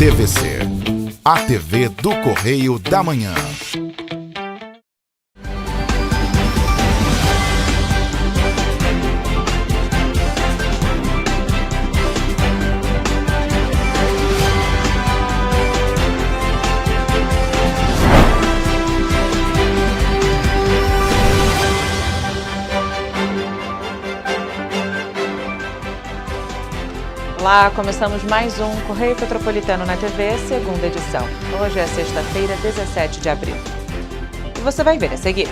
TVC, a TV do Correio da Manhã. Olá, começamos mais um Correio Petropolitano na TV, segunda edição. Hoje é sexta-feira, 17 de abril. E você vai ver a seguir.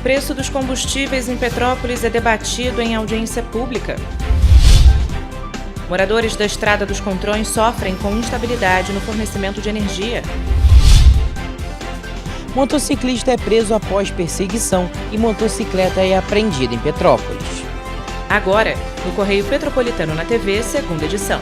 Preço dos combustíveis em Petrópolis é debatido em audiência pública. Moradores da Estrada dos Contrões sofrem com instabilidade no fornecimento de energia. Motociclista é preso após perseguição e motocicleta é apreendida em Petrópolis. Agora, no Correio Petropolitano na TV, segunda edição.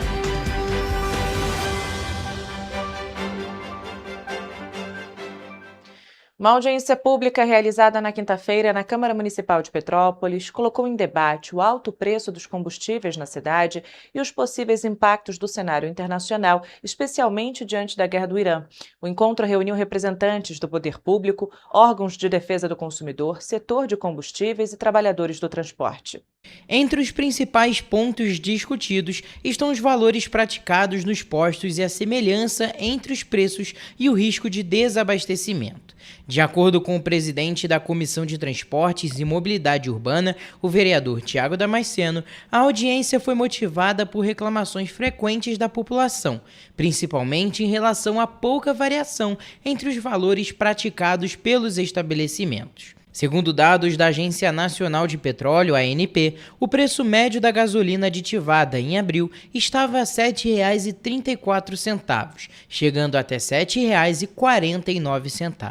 Uma audiência pública realizada na quinta-feira na Câmara Municipal de Petrópolis colocou em debate o alto preço dos combustíveis na cidade e os possíveis impactos do cenário internacional, especialmente diante da guerra do Irã. O encontro reuniu representantes do poder público, órgãos de defesa do consumidor, setor de combustíveis e trabalhadores do transporte. Entre os principais pontos discutidos estão os valores praticados nos postos e a semelhança entre os preços e o risco de desabastecimento. De acordo com o presidente da Comissão de Transportes e Mobilidade Urbana, o vereador Tiago Damasceno, a audiência foi motivada por reclamações frequentes da população, principalmente em relação à pouca variação entre os valores praticados pelos estabelecimentos. Segundo dados da Agência Nacional de Petróleo, ANP, o preço médio da gasolina aditivada em abril estava a R$ 7,34, chegando até R$ 7,49.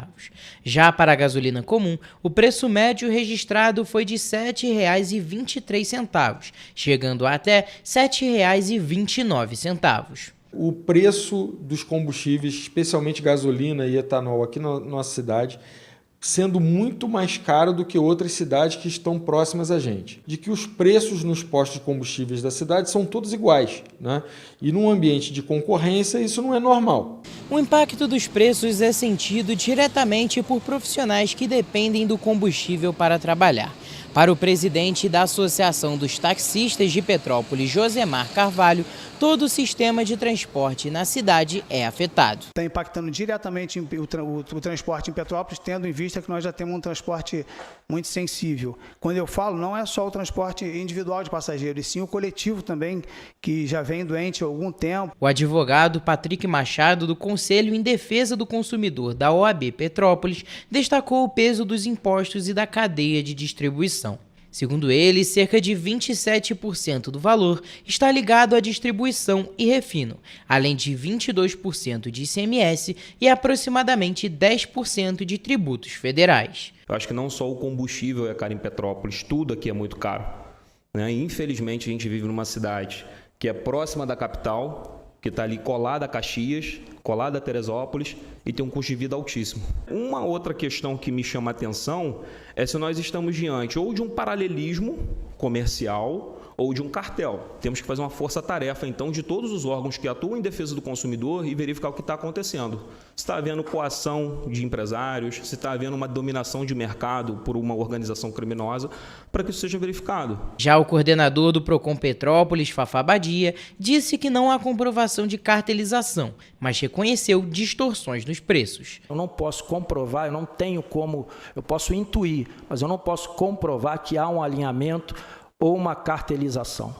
Já para a gasolina comum, o preço médio registrado foi de R$ 7,23, chegando até R$ 7,29. O preço dos combustíveis, especialmente gasolina e etanol aqui na nossa cidade, sendo muito mais caro do que outras cidades que estão próximas a gente. De que os preços nos postos de combustíveis da cidade são todos iguais, né? E num ambiente de concorrência isso não é normal. O impacto dos preços é sentido diretamente por profissionais que dependem do combustível para trabalhar. Para o presidente da Associação dos Taxistas de Petrópolis, Josemar Carvalho, todo o sistema de transporte na cidade é afetado. Está impactando diretamente o transporte em Petrópolis, tendo em vista que nós já temos um transporte muito sensível. Quando eu falo, não é só o transporte individual de passageiros, e sim o coletivo também, que já vem doente há algum tempo. O advogado Patrick Machado, do Conselho em Defesa do Consumidor da OAB Petrópolis, destacou o peso dos impostos e da cadeia de distribuição. Segundo ele, cerca de 27% do valor está ligado à distribuição e refino, além de 22% de ICMS e aproximadamente 10% de tributos federais. Eu acho que não só o combustível é caro em Petrópolis, tudo aqui é muito caro, né? Infelizmente, a gente vive numa cidade que é próxima da capital, que está ali colada a Caxias, colada a Teresópolis e tem um custo de vida altíssimo. Uma outra questão que me chama a atenção é se nós estamos diante ou de um paralelismo comercial ou de um cartel. Temos que fazer uma força-tarefa, então, de todos os órgãos que atuam em defesa do consumidor e verificar o que está acontecendo. Se está havendo coação de empresários, se está havendo uma dominação de mercado por uma organização criminosa, para que isso seja verificado. Já o coordenador do Procon Petrópolis, Fafá Badia, disse que não há comprovação de cartelização, mas reconheceu distorções nos preços. Eu não posso comprovar, eu não tenho como, eu posso intuir, mas eu não posso comprovar que há um alinhamento ou uma cartelização.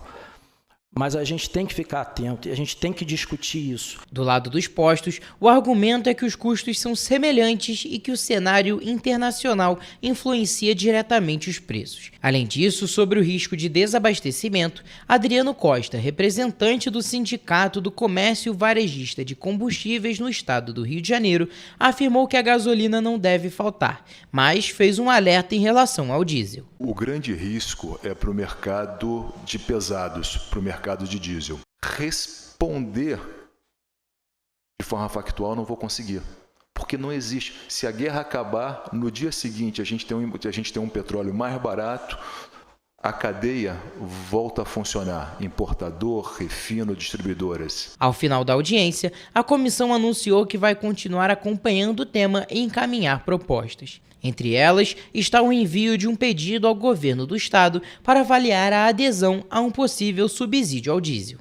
Mas a gente tem que ficar atento e a gente tem que discutir isso. Do lado dos postos, o argumento é que os custos são semelhantes e que o cenário internacional influencia diretamente os preços. Além disso, sobre o risco de desabastecimento, Adriano Costa, representante do Sindicato do Comércio Varejista de Combustíveis no estado do Rio de Janeiro, afirmou que a gasolina não deve faltar, mas fez um alerta em relação ao diesel. O grande risco é para o mercado de pesados, para o mercado de diesel. Responder de forma factual não vou conseguir, porque não existe. Se a guerra acabar, no dia seguinte a gente tem um petróleo mais barato, a cadeia volta a funcionar, importador, refino, distribuidoras. Ao final da audiência, a comissão anunciou que vai continuar acompanhando o tema e encaminhar propostas. Entre elas está o envio de um pedido ao governo do estado para avaliar a adesão a um possível subsídio ao diesel.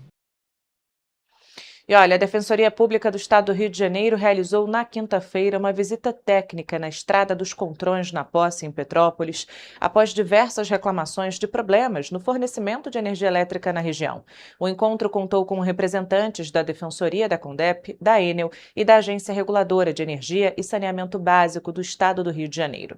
E olha, a Defensoria Pública do Estado do Rio de Janeiro realizou na quinta-feira uma visita técnica na Estrada dos Contrões, na Posse, em Petrópolis, após diversas reclamações de problemas no fornecimento de energia elétrica na região. O encontro contou com representantes da Defensoria da Condep, da Enel e da Agência Reguladora de Energia e Saneamento Básico do Estado do Rio de Janeiro.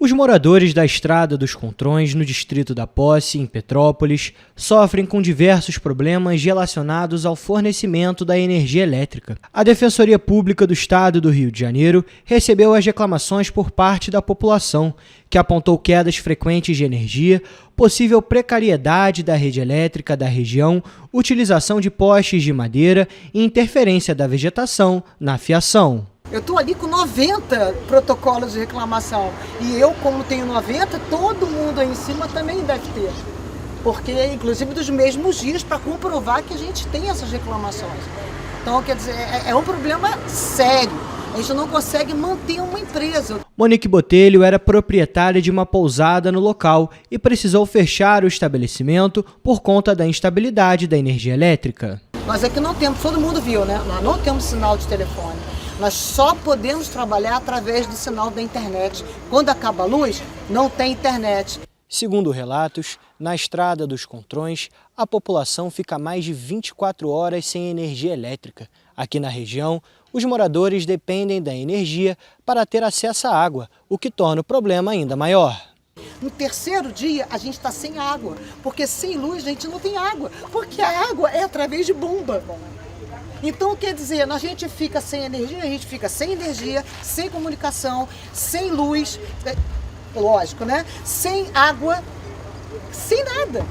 Os moradores da Estrada dos Contrões, no distrito da Posse, em Petrópolis, sofrem com diversos problemas relacionados ao fornecimento da energia elétrica. A Defensoria Pública do Estado do Rio de Janeiro recebeu as reclamações por parte da população, que apontou quedas frequentes de energia, possível precariedade da rede elétrica da região, utilização de postes de madeira e interferência da vegetação na fiação. Eu estou ali com 90 protocolos de reclamação e eu, como tenho 90, todo mundo aí em cima também deve ter. Porque, inclusive, dos mesmos dias para comprovar que a gente tem essas reclamações. Então, quer dizer, é um problema sério. A gente não consegue manter uma empresa. Monique Botelho era proprietária de uma pousada no local e precisou fechar o estabelecimento por conta da instabilidade da energia elétrica. Nós aqui não temos, todo mundo viu, né? Nós não temos sinal de telefone. Nós só podemos trabalhar através do sinal da internet. Quando acaba a luz, não tem internet. Segundo relatos, na Estrada dos Contrões, a população fica mais de 24 horas sem energia elétrica. Aqui na região, os moradores dependem da energia para ter acesso à água, o que torna o problema ainda maior. No terceiro dia, a gente está sem água, porque sem luz a gente não tem água, porque a água é através de bomba. Então, quer dizer, a gente fica sem energia, sem comunicação, sem luz, lógico, né? Sem água, sem nada.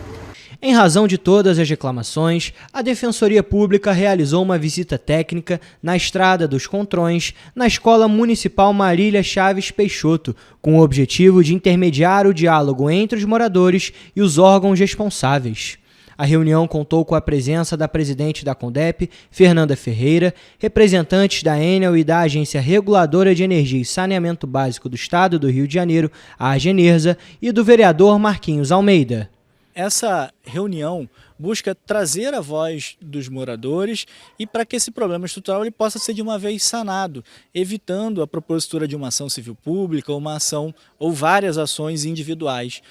Em razão de todas as reclamações, a Defensoria Pública realizou uma visita técnica na Estrada dos Contrões, na Escola Municipal Marília Chaves Peixoto, com o objetivo de intermediar o diálogo entre os moradores e os órgãos responsáveis. A reunião contou com a presença da presidente da Condep, Fernanda Ferreira, representantes da Enel e da Agência Reguladora de Energia e Saneamento Básico do Estado do Rio de Janeiro, a Agenersa, e do vereador Marquinhos Almeida. Essa reunião busca trazer a voz dos moradores e para que esse problema estrutural ele possa ser de uma vez sanado, evitando a propositura de uma ação civil pública ou uma ação ou várias ações individuais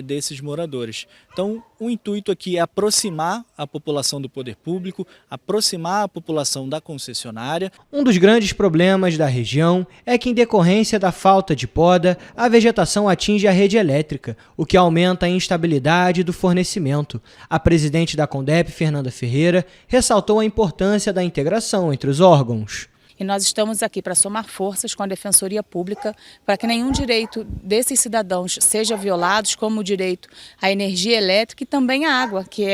desses moradores. Então, o intuito aqui é aproximar a população do poder público, aproximar a população da concessionária. Um dos grandes problemas da região é que, em decorrência da falta de poda, a vegetação atinge a rede elétrica, o que aumenta a instabilidade do fornecimento. A presidente da Condep, Fernanda Ferreira, ressaltou a importância da integração entre os órgãos. E nós estamos aqui para somar forças com a Defensoria Pública para que nenhum direito desses cidadãos seja violado, como o direito à energia elétrica e também à água, que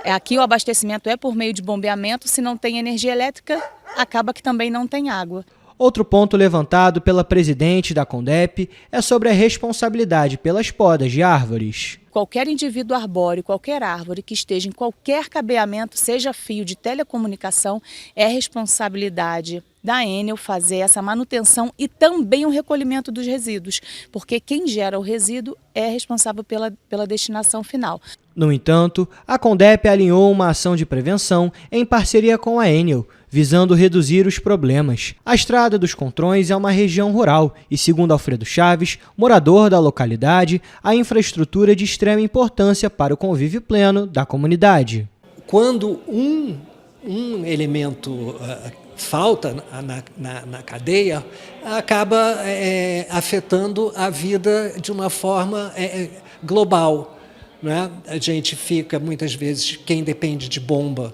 aqui o abastecimento é por meio de bombeamento. Se não tem energia elétrica, acaba que também não tem água. Outro ponto levantado pela presidente da Condep é sobre a responsabilidade pelas podas de árvores. Qualquer indivíduo arbóreo, qualquer árvore que esteja em qualquer cabeamento, seja fio de telecomunicação, é responsabilidade da Enel fazer essa manutenção e também o recolhimento dos resíduos, porque quem gera o resíduo é responsável pela destinação final. No entanto, a Condep alinhou uma ação de prevenção em parceria com a Enel, visando reduzir os problemas. A Estrada dos Contrões é uma região rural e, segundo Alfredo Chaves, morador da localidade, a infraestrutura é de extrema importância para o convívio pleno da comunidade. Quando um elemento falta na cadeia, acaba afetando a vida de uma forma global, né? A gente fica, muitas vezes, quem depende de bomba,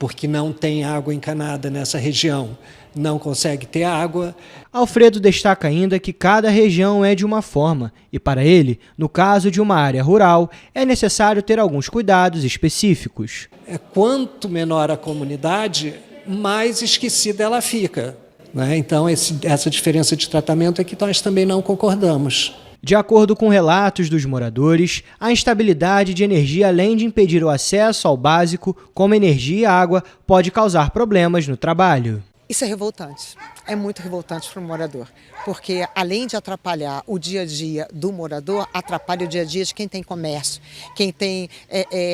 porque não tem água encanada nessa região, não consegue ter água. Alfredo destaca ainda que cada região é de uma forma e, para ele, no caso de uma área rural, é necessário ter alguns cuidados específicos. Quanto menor a comunidade, mais esquecida ela fica, né? Então, essa diferença de tratamento é que nós também não concordamos. De acordo com relatos dos moradores, a instabilidade de energia, além de impedir o acesso ao básico, como energia e água, pode causar problemas no trabalho. Isso é revoltante, é muito revoltante para o morador, porque além de atrapalhar o dia a dia do morador, atrapalha o dia a dia de quem tem comércio, quem tem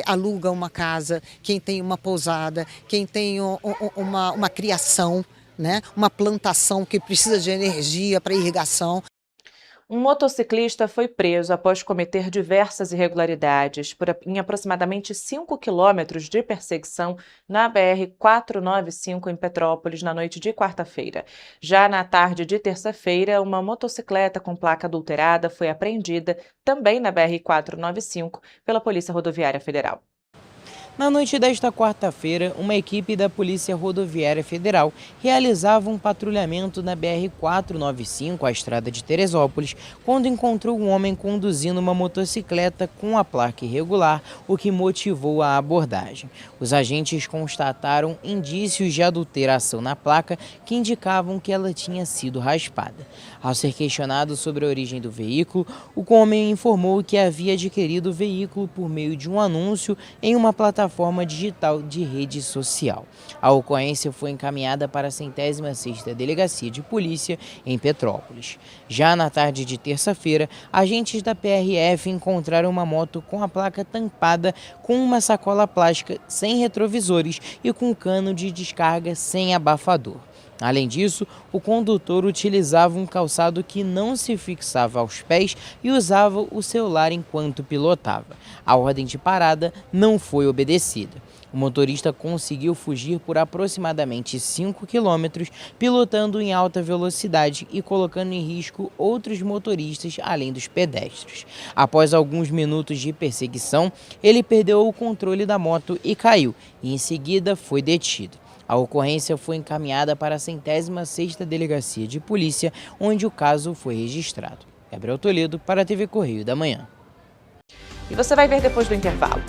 aluga uma casa, quem tem uma pousada, quem tem uma criação, né? Uma plantação que precisa de energia para irrigação. Um motociclista foi preso após cometer diversas irregularidades em aproximadamente 5 quilômetros de perseguição na BR-495 em Petrópolis na noite de quarta-feira. Já na tarde de terça-feira, uma motocicleta com placa adulterada foi apreendida também na BR-495 pela Polícia Rodoviária Federal. Na noite desta quarta-feira, uma equipe da Polícia Rodoviária Federal realizava um patrulhamento na BR-495, a estrada de Teresópolis, quando encontrou um homem conduzindo uma motocicleta com a placa irregular, o que motivou a abordagem. Os agentes constataram indícios de adulteração na placa que indicavam que ela tinha sido raspada. Ao ser questionado sobre a origem do veículo, o homem informou que havia adquirido o veículo por meio de um anúncio em uma plataforma digital de rede social. A ocorrência foi encaminhada para a 106ª Delegacia de Polícia em Petrópolis. Já na tarde de terça-feira, agentes da PRF encontraram uma moto com a placa tampada com uma sacola plástica sem retrovisores e com cano de descarga sem abafador. Além disso, o condutor utilizava um calçado que não se fixava aos pés e usava o celular enquanto pilotava. A ordem de parada não foi obedecida. O motorista conseguiu fugir por aproximadamente 5 quilômetros, pilotando em alta velocidade e colocando em risco outros motoristas além dos pedestres. Após alguns minutos de perseguição, ele perdeu o controle da moto e caiu, e em seguida foi detido. A ocorrência foi encaminhada para a 106ª Delegacia de Polícia, onde o caso foi registrado. Gabriel Toledo, para a TV Correio da Manhã. E você vai ver depois do intervalo.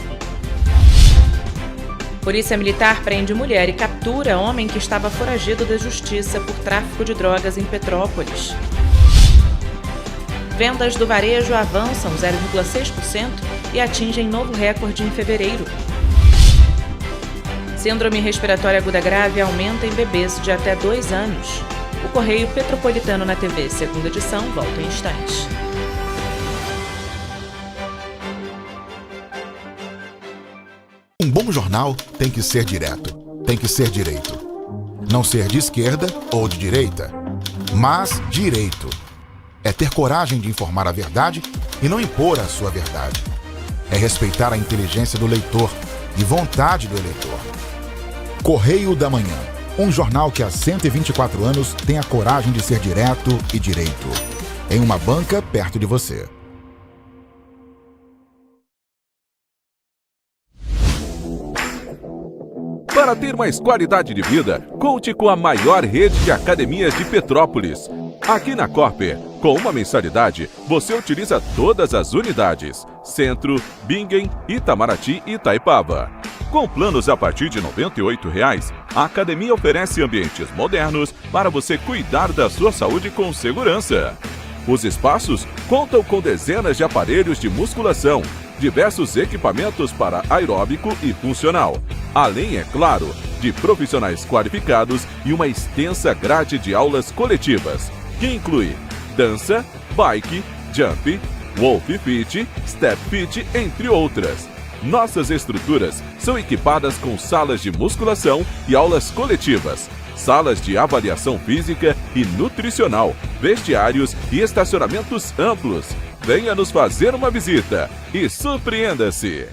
Polícia Militar prende mulher e captura homem que estava foragido da justiça por tráfico de drogas em Petrópolis. Vendas do varejo avançam 0,6% e atingem novo recorde em fevereiro. Síndrome respiratória aguda grave aumenta em bebês de até 2 anos. O Correio Petropolitano na TV, segunda edição, volta em instantes. Um bom jornal tem que ser direto, tem que ser direito. Não ser de esquerda ou de direita, mas direito. É ter coragem de informar a verdade e não impor a sua verdade. É respeitar a inteligência do leitor e vontade do eleitor. Correio da Manhã, um jornal que há 124 anos tem a coragem de ser direto e direito. Em uma banca perto de você. Para ter mais qualidade de vida, conte com a maior rede de academias de Petrópolis. Aqui na Corper, com uma mensalidade, você utiliza todas as unidades: Centro, Bingen, Itamaraty e Itaipava. Com planos a partir de R$ 98,00, a academia oferece ambientes modernos para você cuidar da sua saúde com segurança. Os espaços contam com dezenas de aparelhos de musculação, diversos equipamentos para aeróbico e funcional, além, é claro, de profissionais qualificados e uma extensa grade de aulas coletivas, que inclui dança, bike, jump, wolf fit, step fit, entre outras. Nossas estruturas são equipadas com salas de musculação e aulas coletivas, salas de avaliação física e nutricional, vestiários e estacionamentos amplos. Venha nos fazer uma visita e surpreenda-se!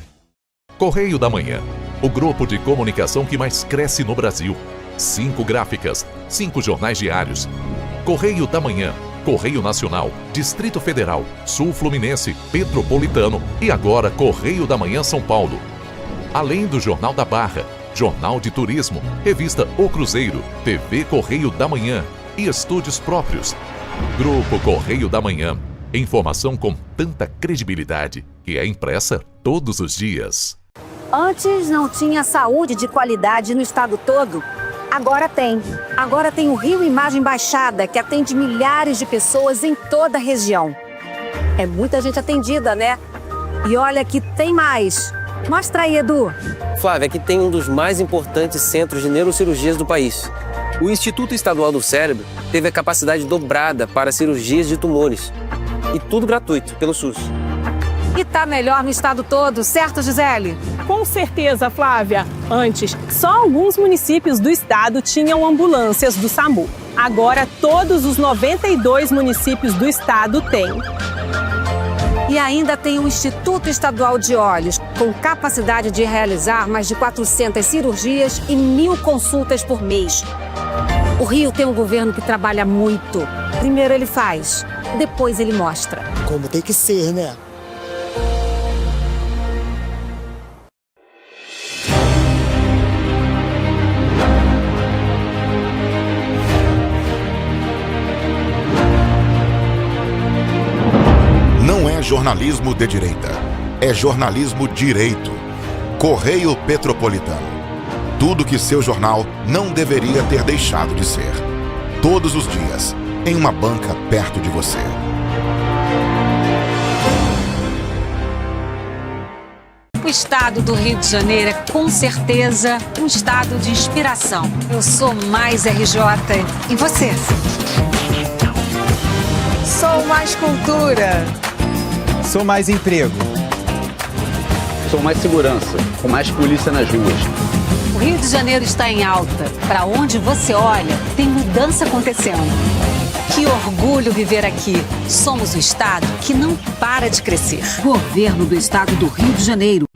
Correio da Manhã, o grupo de comunicação que mais cresce no Brasil. 5 gráficas, 5 jornais diários. Correio da Manhã, Correio Nacional, Distrito Federal, Sul Fluminense, Petropolitano e agora Correio da Manhã São Paulo. Além do Jornal da Barra, Jornal de Turismo, Revista O Cruzeiro, TV Correio da Manhã e estúdios próprios. Grupo Correio da Manhã. Informação com tanta credibilidade que é impressa todos os dias. Antes não tinha saúde de qualidade no estado todo. Agora tem. Agora tem o Rio Imagem Baixada, que atende milhares de pessoas em toda a região. É muita gente atendida, né? E olha que tem mais. Mostra aí, Edu. Flávia, aqui tem um dos mais importantes centros de neurocirurgias do país. O Instituto Estadual do Cérebro teve a capacidade dobrada para cirurgias de tumores. E tudo gratuito, pelo SUS. E tá melhor no estado todo, certo, Gisele? Com certeza, Flávia. Antes, só alguns municípios do estado tinham ambulâncias do SAMU. Agora, todos os 92 municípios do estado têm. E ainda tem o Instituto Estadual de Olhos, com capacidade de realizar mais de 400 cirurgias e 1.000 consultas por mês. O Rio tem um governo que trabalha muito. Primeiro ele faz, depois ele mostra. Como tem que ser, né? Não é jornalismo de direita, é jornalismo direito. Correio Petropolitano. Tudo que seu jornal não deveria ter deixado de ser. Todos os dias, em uma banca perto de você. O estado do Rio de Janeiro é com certeza um estado de inspiração. Eu sou mais RJ. E você? Sou mais cultura. Sou mais emprego. Sou mais segurança, com mais polícia nas ruas. O Rio de Janeiro está em alta. Para onde você olha, tem mudança acontecendo. Que orgulho viver aqui. Somos o estado que não para de crescer. Governo do estado do Rio de Janeiro.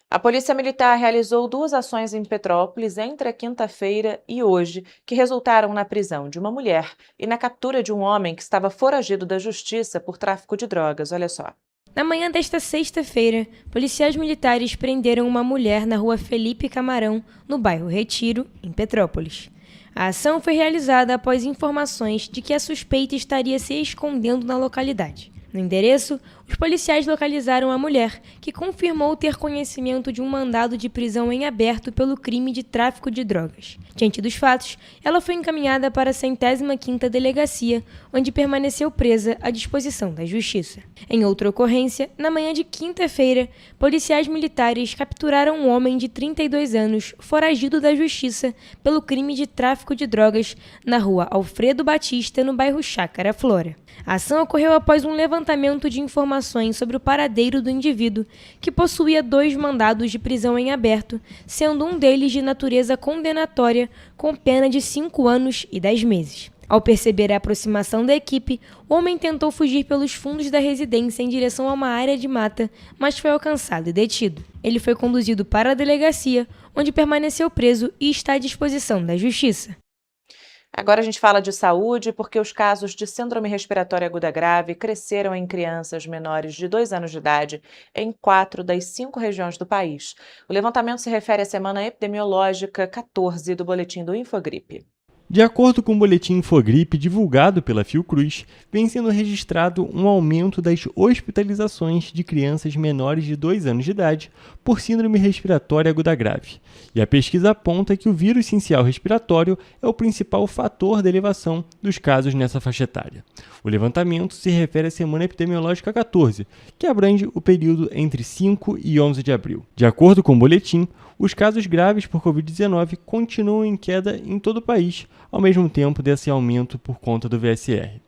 A Polícia Militar realizou 2 ações em Petrópolis entre a quinta-feira e hoje, que resultaram na prisão de uma mulher e na captura de um homem que estava foragido da justiça por tráfico de drogas. Olha só. Na manhã desta sexta-feira, policiais militares prenderam uma mulher na rua Felipe Camarão, no bairro Retiro, em Petrópolis. A ação foi realizada após informações de que a suspeita estaria se escondendo na localidade. No endereço, os policiais localizaram a mulher, que confirmou ter conhecimento de um mandado de prisão em aberto pelo crime de tráfico de drogas. Diante dos fatos, ela foi encaminhada para a 105ª Delegacia, onde permaneceu presa à disposição da Justiça. Em outra ocorrência, na manhã de quinta-feira, policiais militares capturaram um homem de 32 anos, foragido da Justiça pelo crime de tráfico de drogas, na rua Alfredo Batista, no bairro Chácara Flora. A ação ocorreu após um levantamento de informações sobre o paradeiro do indivíduo, que possuía 2 mandados de prisão em aberto, sendo um deles de natureza condenatória, com pena de 5 anos e 10 meses. Ao perceber a aproximação da equipe, o homem tentou fugir pelos fundos da residência em direção a uma área de mata, mas foi alcançado e detido. Ele foi conduzido para a delegacia, onde permaneceu preso e está à disposição da Justiça. Agora a gente fala de saúde, porque os casos de síndrome respiratória aguda grave cresceram em crianças menores de 2 anos de idade em 4 das 5 regiões do país. O levantamento se refere à semana epidemiológica 14 do boletim do Infogripe. De acordo com o boletim Infogripe divulgado pela Fiocruz, vem sendo registrado um aumento das hospitalizações de crianças menores de 2 anos de idade por síndrome respiratória aguda grave. E a pesquisa aponta que o vírus sincial respiratório é o principal fator da elevação dos casos nessa faixa etária. O levantamento se refere à semana epidemiológica 14, que abrange o período entre 5 e 11 de abril. De acordo com o boletim, os casos graves por Covid-19 continuam em queda em todo o país, ao mesmo tempo desse aumento por conta do VSR.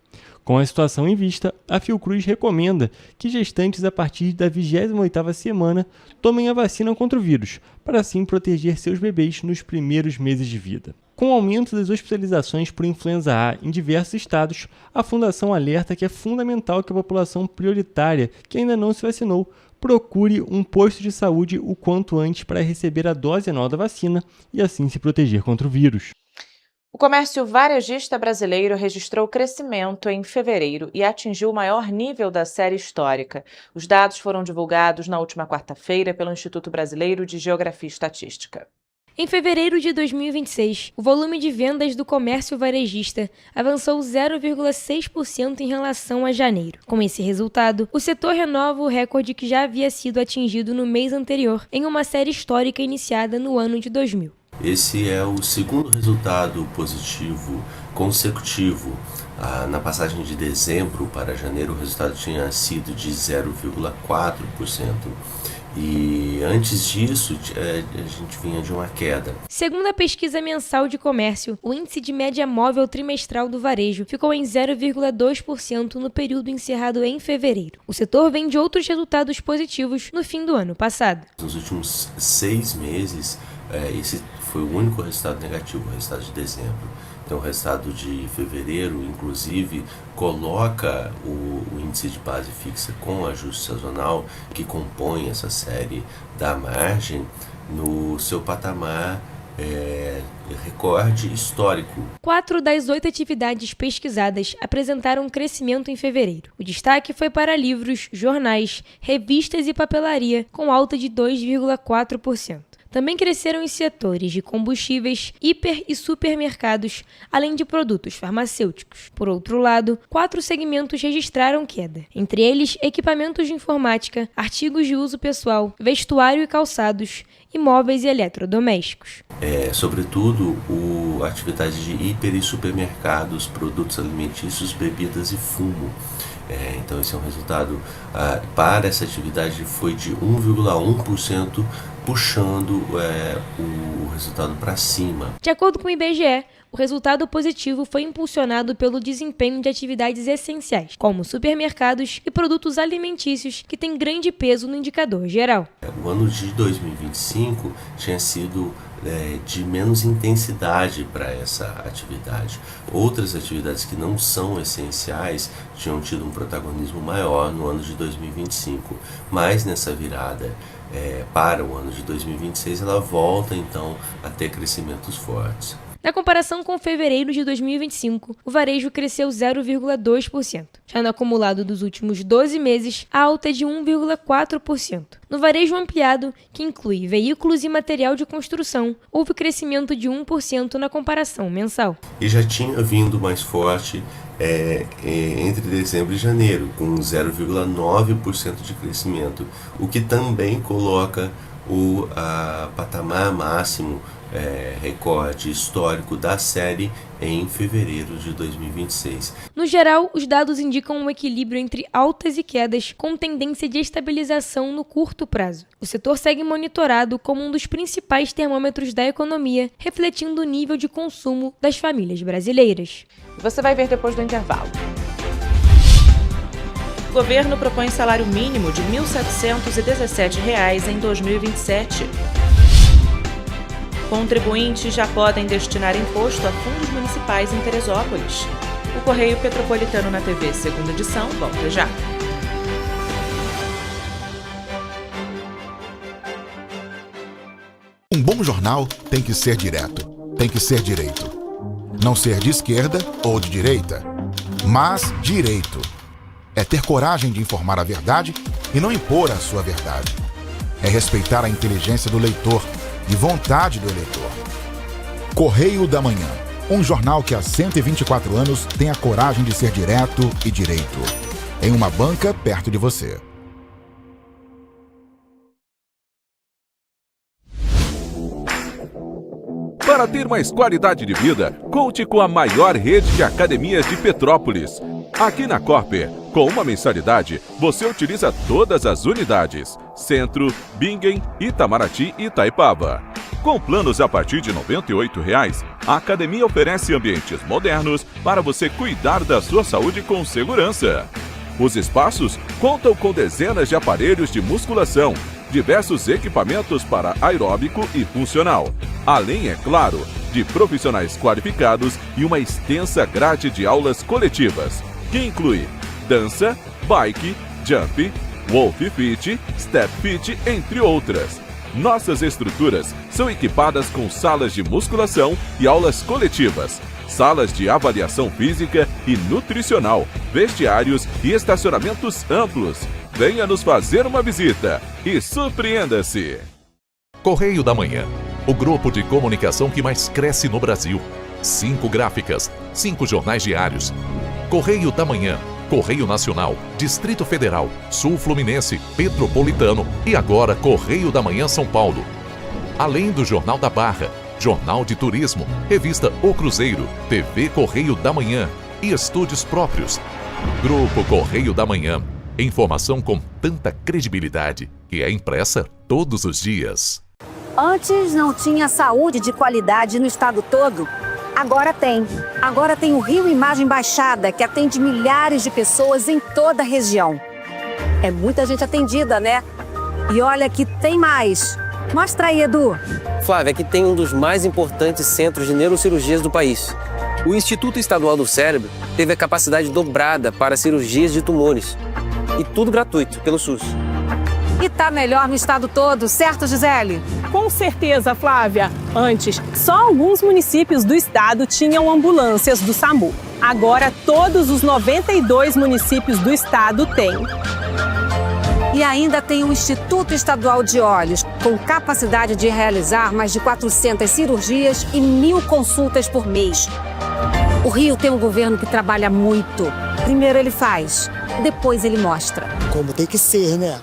Com a situação em vista, a Fiocruz recomenda que gestantes a partir da 28ª semana tomem a vacina contra o vírus, para assim proteger seus bebês nos primeiros meses de vida. Com o aumento das hospitalizações por influenza A em diversos estados, a Fundação alerta que é fundamental que a população prioritária, que ainda não se vacinou, procure um posto de saúde o quanto antes para receber a dose anual da vacina e assim se proteger contra o vírus. O comércio varejista brasileiro registrou crescimento em fevereiro e atingiu o maior nível da série histórica. Os dados foram divulgados na última quarta-feira pelo Instituto Brasileiro de Geografia e Estatística. Em fevereiro de 2026, o volume de vendas do comércio varejista avançou 0,6% em relação a janeiro. Com esse resultado, o setor renova o recorde que já havia sido atingido no mês anterior, em uma série histórica iniciada no ano de 2000. Esse é o segundo resultado positivo consecutivo. Na passagem de dezembro para janeiro, o resultado tinha sido de 0,4%. E antes disso, a gente vinha de uma queda. Segundo a pesquisa mensal de comércio, o índice de média móvel trimestral do varejo ficou em 0,2% no período encerrado em fevereiro. O setor vem de outros resultados positivos no fim do ano passado. Nos últimos 6 meses, esse foi o único resultado negativo, o resultado de dezembro. Então, o resultado de fevereiro, inclusive, coloca o índice de base fixa com ajuste sazonal, que compõe essa série da margem, no seu patamar recorde histórico. 4 das 8 atividades pesquisadas apresentaram um crescimento em fevereiro. O destaque foi para livros, jornais, revistas e papelaria, com alta de 2,4%. Também cresceram os setores de combustíveis, hiper e supermercados, além de produtos farmacêuticos. Por outro lado, 4 segmentos registraram queda, entre eles equipamentos de informática, artigos de uso pessoal, vestuário e calçados, imóveis e eletrodomésticos. Sobretudo, a atividade de hiper e supermercados, produtos alimentícios, bebidas e fumo. Então, esse é um resultado para essa atividade foi de 1,1%, puxando o resultado para cima. De acordo com o IBGE, o resultado positivo foi impulsionado pelo desempenho de atividades essenciais, como supermercados e produtos alimentícios, que têm grande peso no indicador geral. O ano de 2025 tinha sido de menos intensidade para essa atividade. Outras atividades que não são essenciais tinham tido um protagonismo maior no ano de 2025, mas nessa virada para o ano de 2026 ela volta então a ter crescimentos fortes. Na comparação com fevereiro de 2025, o varejo cresceu 0,2%. Já no acumulado dos últimos 12 meses, a alta é de 1,4%. No varejo ampliado, que inclui veículos e material de construção, houve crescimento de 1% na comparação mensal. E já tinha vindo mais forte entre dezembro e janeiro, com 0,9% de crescimento, o que também coloca o patamar máximo recorde histórico da série em fevereiro de 2026. No geral, os dados indicam um equilíbrio entre altas e quedas, com tendência de estabilização no curto prazo. O setor segue monitorado como um dos principais termômetros da economia, refletindo o nível de consumo das famílias brasileiras. Você vai ver depois do intervalo. O governo propõe salário mínimo de R$ 1.717 em 2027. Contribuintes já podem destinar imposto a fundos municipais em Teresópolis. O Correio Petropolitano na TV, segunda edição, volta já. Um bom jornal tem que ser direto, tem que ser direito. Não ser de esquerda ou de direita, mas direito. É ter coragem de informar a verdade e não impor a sua verdade. É respeitar a inteligência do leitor e vontade do eleitor. Correio da Manhã, um jornal que há 124 anos tem a coragem de ser direto e direito. Em uma banca perto de você. Para ter mais qualidade de vida, conte com a maior rede de academias de Petrópolis. Aqui na Corper, com uma mensalidade, você utiliza todas as unidades: Centro, Bingen, Itamaraty e Itaipava. Com planos a partir de R$ 98,00, a academia oferece ambientes modernos para você cuidar da sua saúde com segurança. Os espaços contam com dezenas de aparelhos de musculação, diversos equipamentos para aeróbico e funcional, além, é claro, de profissionais qualificados e uma extensa grade de aulas coletivas, que inclui dança, bike, jump, wolf fit, step fit, entre outras. Nossas estruturas são equipadas com salas de musculação e aulas coletivas, salas de avaliação física e nutricional, vestiários e estacionamentos amplos. Venha nos fazer uma visita e surpreenda-se! Correio da Manhã. o grupo de comunicação que mais cresce no Brasil. 5 gráficas, 5 jornais diários. Correio da Manhã, Correio Nacional, Distrito Federal, Sul Fluminense, Petropolitano e agora Correio da Manhã São Paulo. Além do Jornal da Barra, Jornal de Turismo, Revista O Cruzeiro, TV Correio da Manhã e estúdios próprios. Grupo Correio da Manhã. Informação com tanta credibilidade que é impressa todos os dias. Antes não tinha saúde de qualidade no estado todo. Agora tem. Agora tem o Rio Imagem Baixada, que atende milhares de pessoas em toda a região. É muita gente atendida, né? E olha que tem mais. Mostra aí, Edu. Flávia, aqui tem um dos mais importantes centros de neurocirurgias do país. O Instituto Estadual do Cérebro teve a capacidade dobrada para cirurgias de tumores. E tudo gratuito, pelo SUS. E tá melhor no estado todo, certo, Gisele? Com certeza, Flávia. Antes, só alguns municípios do estado tinham ambulâncias do SAMU. Agora, todos os 92 municípios do estado têm. E ainda tem o Instituto Estadual de Olhos, com capacidade de realizar mais de 400 cirurgias e 1.000 consultas por mês. O Rio tem um governo que trabalha muito. Primeiro ele faz, depois ele mostra. Como tem que ser, né?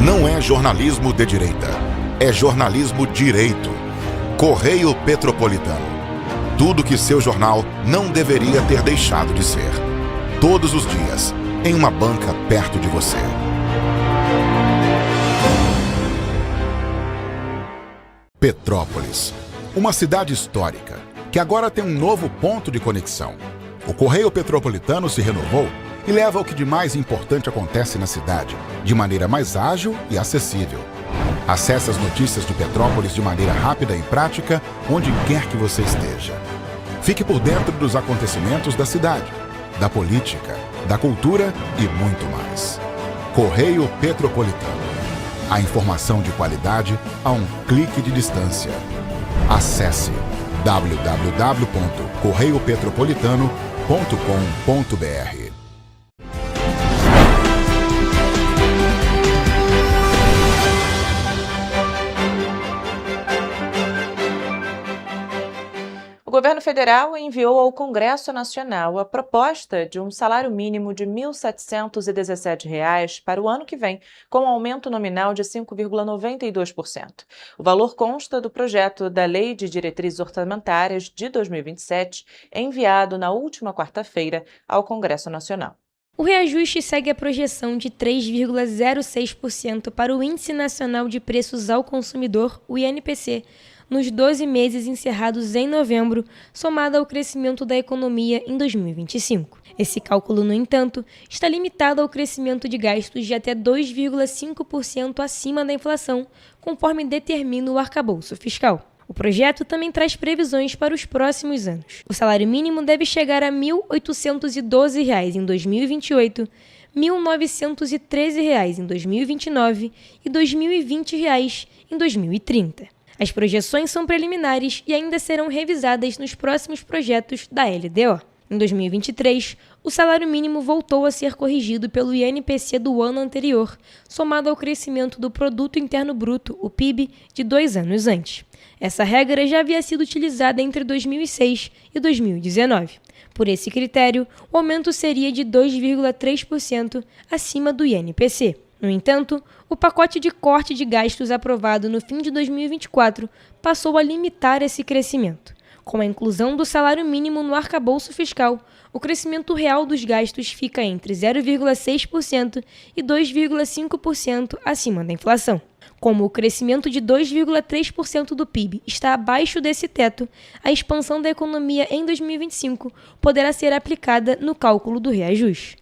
Não é jornalismo de direita, é jornalismo direito. Correio Petropolitano. Tudo que seu jornal não deveria ter deixado de ser. Todos os dias, em uma banca perto de você. Petrópolis, uma cidade histórica, que agora tem um novo ponto de conexão. O Correio Petropolitano se renovou e leva o que de mais importante acontece na cidade, de maneira mais ágil e acessível. Acesse as notícias de Petrópolis de maneira rápida e prática, onde quer que você esteja. Fique por dentro dos acontecimentos da cidade, da política, da cultura e muito mais. Correio Petropolitano. A informação de qualidade a um clique de distância. Acesse www.correiopetropolitano.com.br. O governo federal enviou ao Congresso Nacional a proposta de um salário mínimo de R$ 1.717 para o ano que vem, com um aumento nominal de 5,92%. O valor consta do projeto da Lei de Diretrizes Orçamentárias de 2027, enviado na última quarta-feira ao Congresso Nacional. O reajuste segue a projeção de 3,06% para o Índice Nacional de Preços ao Consumidor, o INPC, nos 12 meses encerrados em novembro, somado ao crescimento da economia em 2025. Esse cálculo, no entanto, está limitado ao crescimento de gastos de até 2,5% acima da inflação, conforme determina o arcabouço fiscal. O projeto também traz previsões para os próximos anos. O salário mínimo deve chegar a R$ 1.812 em 2028, R$ 1.913 em 2029 e R$ 2.020 em 2030. As projeções são preliminares e ainda serão revisadas nos próximos projetos da LDO. Em 2023, o salário mínimo voltou a ser corrigido pelo INPC do ano anterior, somado ao crescimento do Produto Interno Bruto, o PIB, de 2 anos antes. Essa regra já havia sido utilizada entre 2006 e 2019. Por esse critério, o aumento seria de 2,3% acima do INPC. No entanto, o pacote de corte de gastos aprovado no fim de 2024 passou a limitar esse crescimento. Com a inclusão do salário mínimo no arcabouço fiscal, o crescimento real dos gastos fica entre 0,6% e 2,5% acima da inflação. Como o crescimento de 2,3% do PIB está abaixo desse teto, a expansão da economia em 2025 poderá ser aplicada no cálculo do reajuste.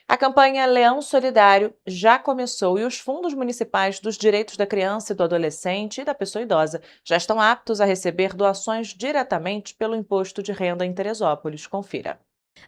A campanha Leão Solidário já começou e os fundos municipais dos direitos da criança e do adolescente e da pessoa idosa já estão aptos a receber doações diretamente pelo Imposto de Renda em Teresópolis. Confira.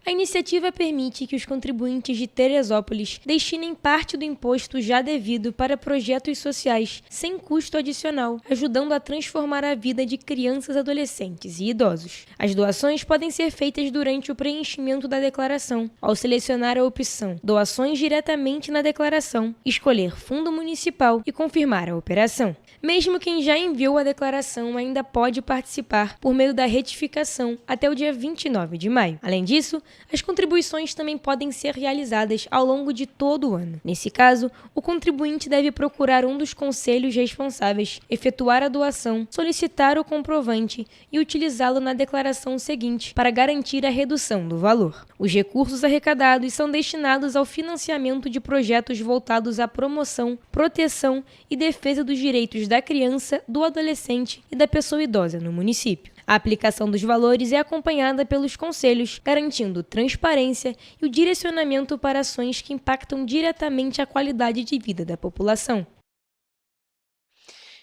A iniciativa permite que os contribuintes de Teresópolis destinem parte do imposto já devido para projetos sociais, sem custo adicional, ajudando a transformar a vida de crianças, adolescentes e idosos. As doações podem ser feitas durante o preenchimento da declaração, ao selecionar a opção Doações diretamente na declaração, escolher Fundo Municipal e confirmar a operação. Mesmo quem já enviou a declaração ainda pode participar por meio da retificação até o dia 29 de maio. Além disso, as contribuições também podem ser realizadas ao longo de todo o ano. Nesse caso, o contribuinte deve procurar um dos conselhos responsáveis, efetuar a doação, solicitar o comprovante e utilizá-lo na declaração seguinte para garantir a redução do valor. Os recursos arrecadados são destinados ao financiamento de projetos voltados à promoção, proteção e defesa dos direitos da criança, do adolescente e da pessoa idosa no município. A aplicação dos valores é acompanhada pelos conselhos, garantindo transparência e o direcionamento para ações que impactam diretamente a qualidade de vida da população.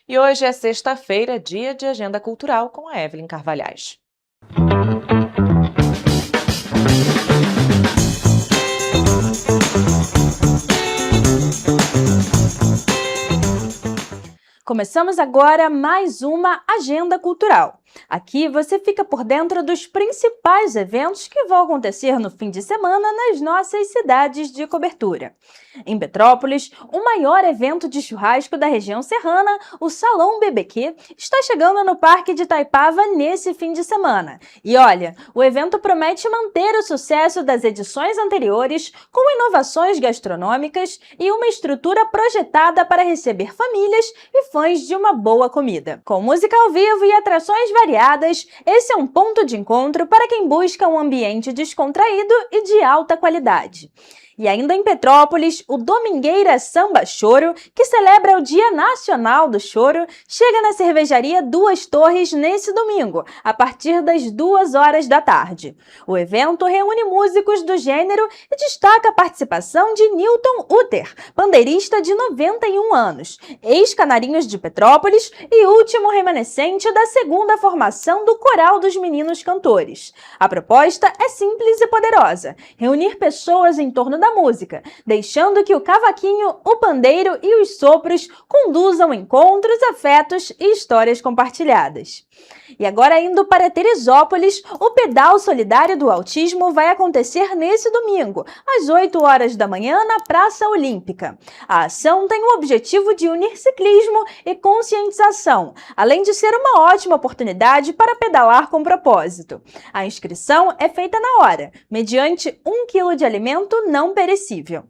E hoje é sexta-feira, dia de Agenda Cultural com a Evelyn Carvalhais. Começamos agora mais uma Agenda Cultural. Aqui você fica por dentro dos principais eventos que vão acontecer no fim de semana nas nossas cidades de cobertura. Em Petrópolis, o maior evento de churrasco da região serrana, o Salão BBQ, está chegando no Parque de Itaipava nesse fim de semana. E olha, o evento promete manter o sucesso das edições anteriores com inovações gastronômicas e uma estrutura projetada para receber famílias e fãs de uma boa comida. Com música ao vivo e atrações variadas, esse é um ponto de encontro para quem busca um ambiente descontraído e de alta qualidade. E ainda em Petrópolis, o Domingueira Samba Choro, que celebra o Dia Nacional do Choro, chega na cervejaria Duas Torres nesse domingo, a partir das 2 horas da tarde. O evento reúne músicos do gênero e destaca a participação de Newton Uter, pandeirista de 91 anos, ex-Canarinhos de Petrópolis e último remanescente da segunda formação do Coral dos Meninos Cantores. A proposta é simples e poderosa: reunir pessoas em torno da música, deixando que o cavaquinho, o pandeiro e os sopros conduzam encontros, afetos e histórias compartilhadas. E agora, indo para Teresópolis, o Pedal Solidário do Autismo vai acontecer nesse domingo, às 8 horas da manhã, na Praça Olímpica. A ação tem o objetivo de unir ciclismo e conscientização, além de ser uma ótima oportunidade para pedalar com propósito. A inscrição é feita na hora, mediante 1 quilo de alimento não perecível.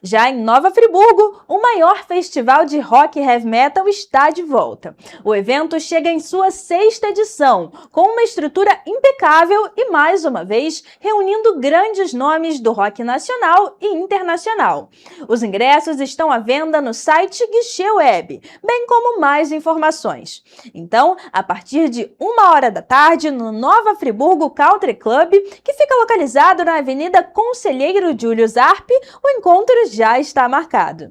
Já em Nova Friburgo, o maior festival de rock e heavy metal está de volta. O evento chega em sua 6ª edição, com uma estrutura impecável e, mais uma vez, reunindo grandes nomes do rock nacional e internacional. Os ingressos estão à venda no site Guichê Web, bem como mais informações. Então, a partir de 1 hora da tarde, no Nova Friburgo Country Club, que fica localizado na Avenida Conselheiro Júlio Zarp, o encontro já está marcado.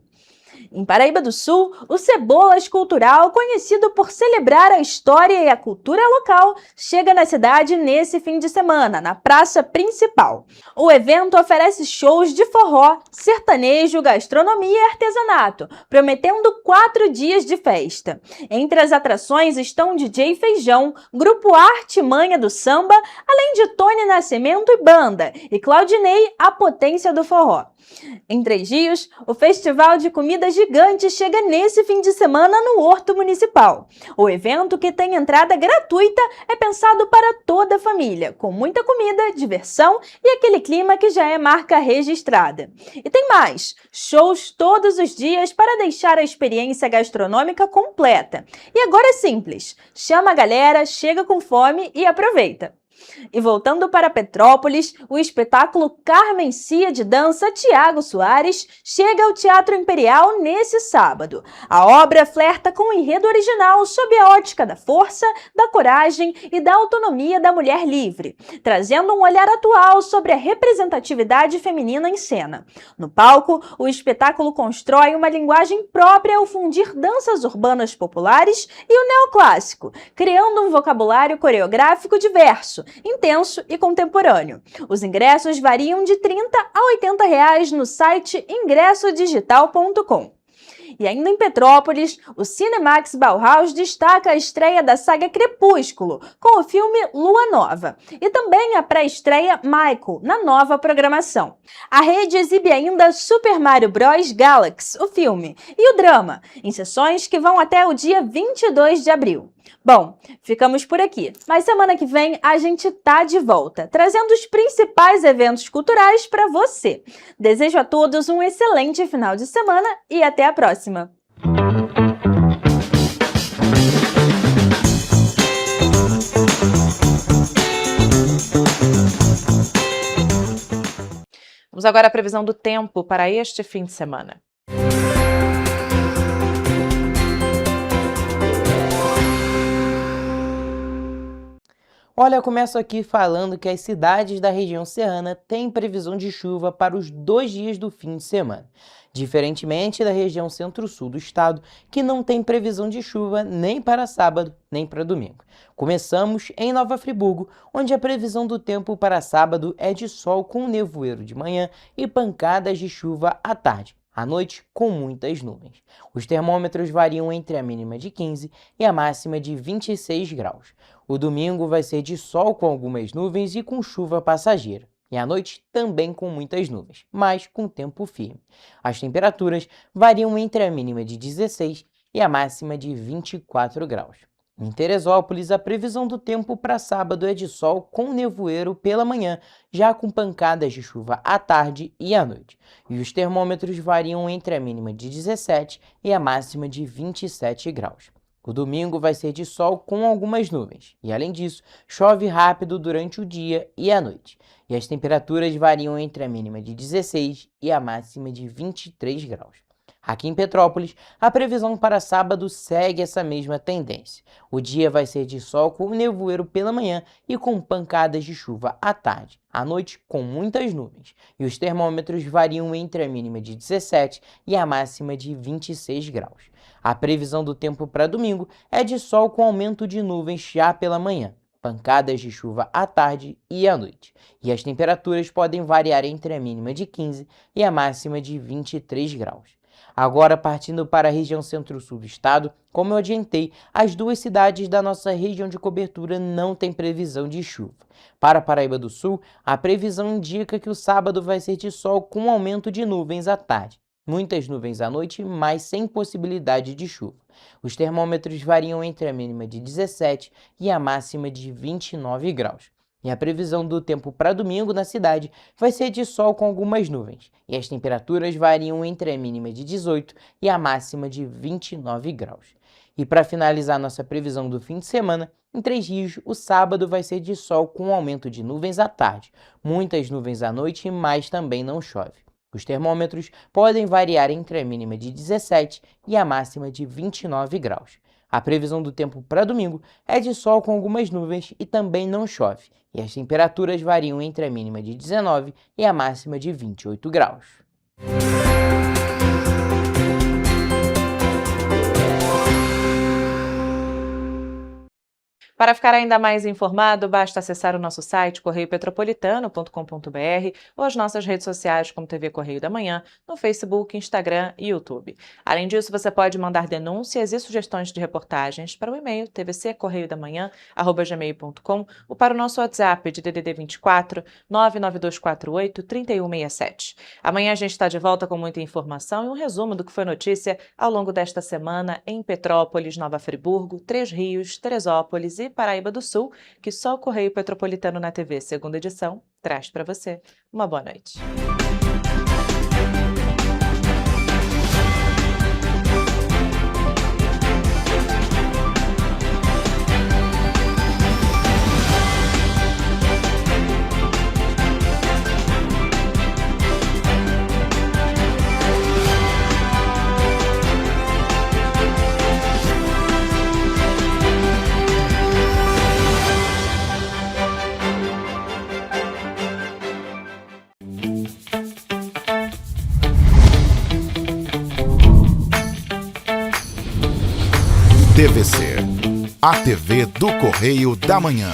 Em Paraíba do Sul, o Cebolas Cultural, conhecido por celebrar a história e a cultura local, chega na cidade nesse fim de semana, na praça principal. O evento oferece shows de forró, sertanejo, gastronomia e artesanato, prometendo 4 dias de festa. Entre as atrações estão DJ Feijão, Grupo Arte Manha do Samba, além de Tony Nascimento e Banda, e Claudinei, a potência do forró. Em Três Rios, o Festival de Comida Gigante chega nesse fim de semana no Horto Municipal. O evento, que tem entrada gratuita, é pensado para toda a família, com muita comida, diversão e aquele clima que já é marca registrada. E tem mais, shows todos os dias para deixar a experiência gastronômica completa. E agora é simples, chama a galera, chega com fome e aproveita. E voltando para Petrópolis, o espetáculo Carmen Cia de dança Tiago Soares chega ao Teatro Imperial nesse sábado. A obra flerta com o enredo original sob a ótica da força, da coragem e da autonomia da mulher livre, trazendo um olhar atual sobre a representatividade feminina em cena. No palco, o espetáculo constrói uma linguagem própria ao fundir danças urbanas populares e o neoclássico, criando um vocabulário coreográfico diverso, intenso e contemporâneo. Os ingressos variam de R$ 30 a R$ 80 no site ingressodigital.com. E ainda em Petrópolis, o Cinemax Bauhaus destaca a estreia da saga Crepúsculo, com o filme Lua Nova, e também a pré-estreia Michael, na nova programação. A rede exibe ainda Super Mario Bros. Galaxy, o filme, e o drama, em sessões que vão até o dia 22 de abril. Bom, ficamos por aqui, mas semana que vem a gente tá de volta, trazendo os principais eventos culturais para você. Desejo a todos um excelente final de semana e até a próxima! Vamos agora à previsão do tempo para este fim de semana. Olha, eu começo aqui falando que as cidades da região serrana têm previsão de chuva para os 2 dias do fim de semana, diferentemente da região centro-sul do estado, que não tem previsão de chuva nem para sábado nem para domingo. Começamos em Nova Friburgo, onde a previsão do tempo para sábado é de sol com nevoeiro de manhã e pancadas de chuva à tarde. À noite, com muitas nuvens. Os termômetros variam entre a mínima de 15 e a máxima de 26 graus. O domingo vai ser de sol com algumas nuvens e com chuva passageira. E à noite também com muitas nuvens, mas com tempo firme. As temperaturas variam entre a mínima de 16 e a máxima de 24 graus. Em Teresópolis, a previsão do tempo para sábado é de sol com nevoeiro pela manhã, já com pancadas de chuva à tarde e à noite. E os termômetros variam entre a mínima de 17 e a máxima de 27 graus. O domingo vai ser de sol com algumas nuvens, e além disso, chove rápido durante o dia e a noite. E as temperaturas variam entre a mínima de 16 e a máxima de 23 graus. Aqui em Petrópolis, a previsão para sábado segue essa mesma tendência. O dia vai ser de sol com nevoeiro pela manhã e com pancadas de chuva à tarde. À noite, com muitas nuvens. E os termômetros variam entre a mínima de 17 e a máxima de 26 graus. A previsão do tempo para domingo é de sol com aumento de nuvens já pela manhã, pancadas de chuva à tarde e à noite. E as temperaturas podem variar entre a mínima de 15 e a máxima de 23 graus. Agora, partindo para a região centro-sul do estado, como eu adiantei, as 2 cidades da nossa região de cobertura não têm previsão de chuva. Para Paraíba do Sul, a previsão indica que o sábado vai ser de sol com aumento de nuvens à tarde. Muitas nuvens à noite, mas sem possibilidade de chuva. Os termômetros variam entre a mínima de 17 e a máxima de 29 graus. E a previsão do tempo para domingo na cidade vai ser de sol com algumas nuvens. E as temperaturas variam entre a mínima de 18 e a máxima de 29 graus. E para finalizar nossa previsão do fim de semana, em Três Rios, o sábado vai ser de sol com aumento de nuvens à tarde. Muitas nuvens à noite, mas também não chove. Os termômetros podem variar entre a mínima de 17 e a máxima de 29 graus. A previsão do tempo para domingo é de sol com algumas nuvens e também não chove. E as temperaturas variam entre a mínima de 19 e a máxima de 28 graus. Para ficar ainda mais informado, basta acessar o nosso site correiopetropolitano.com.br ou as nossas redes sociais como TV Correio da Manhã, no Facebook, Instagram e YouTube. Além disso, você pode mandar denúncias e sugestões de reportagens para o e-mail tvccorreiodamanhã@gmail.com ou para o nosso WhatsApp de DDD 24 99248 3167. Amanhã a gente está de volta com muita informação e um resumo do que foi notícia ao longo desta semana em Petrópolis, Nova Friburgo, Três Rios, Teresópolis e Paraíba do Sul, que só o Correio Petropolitano na TV, segunda edição, traz para você. Uma boa noite. TVC, a TV do Correio da Manhã.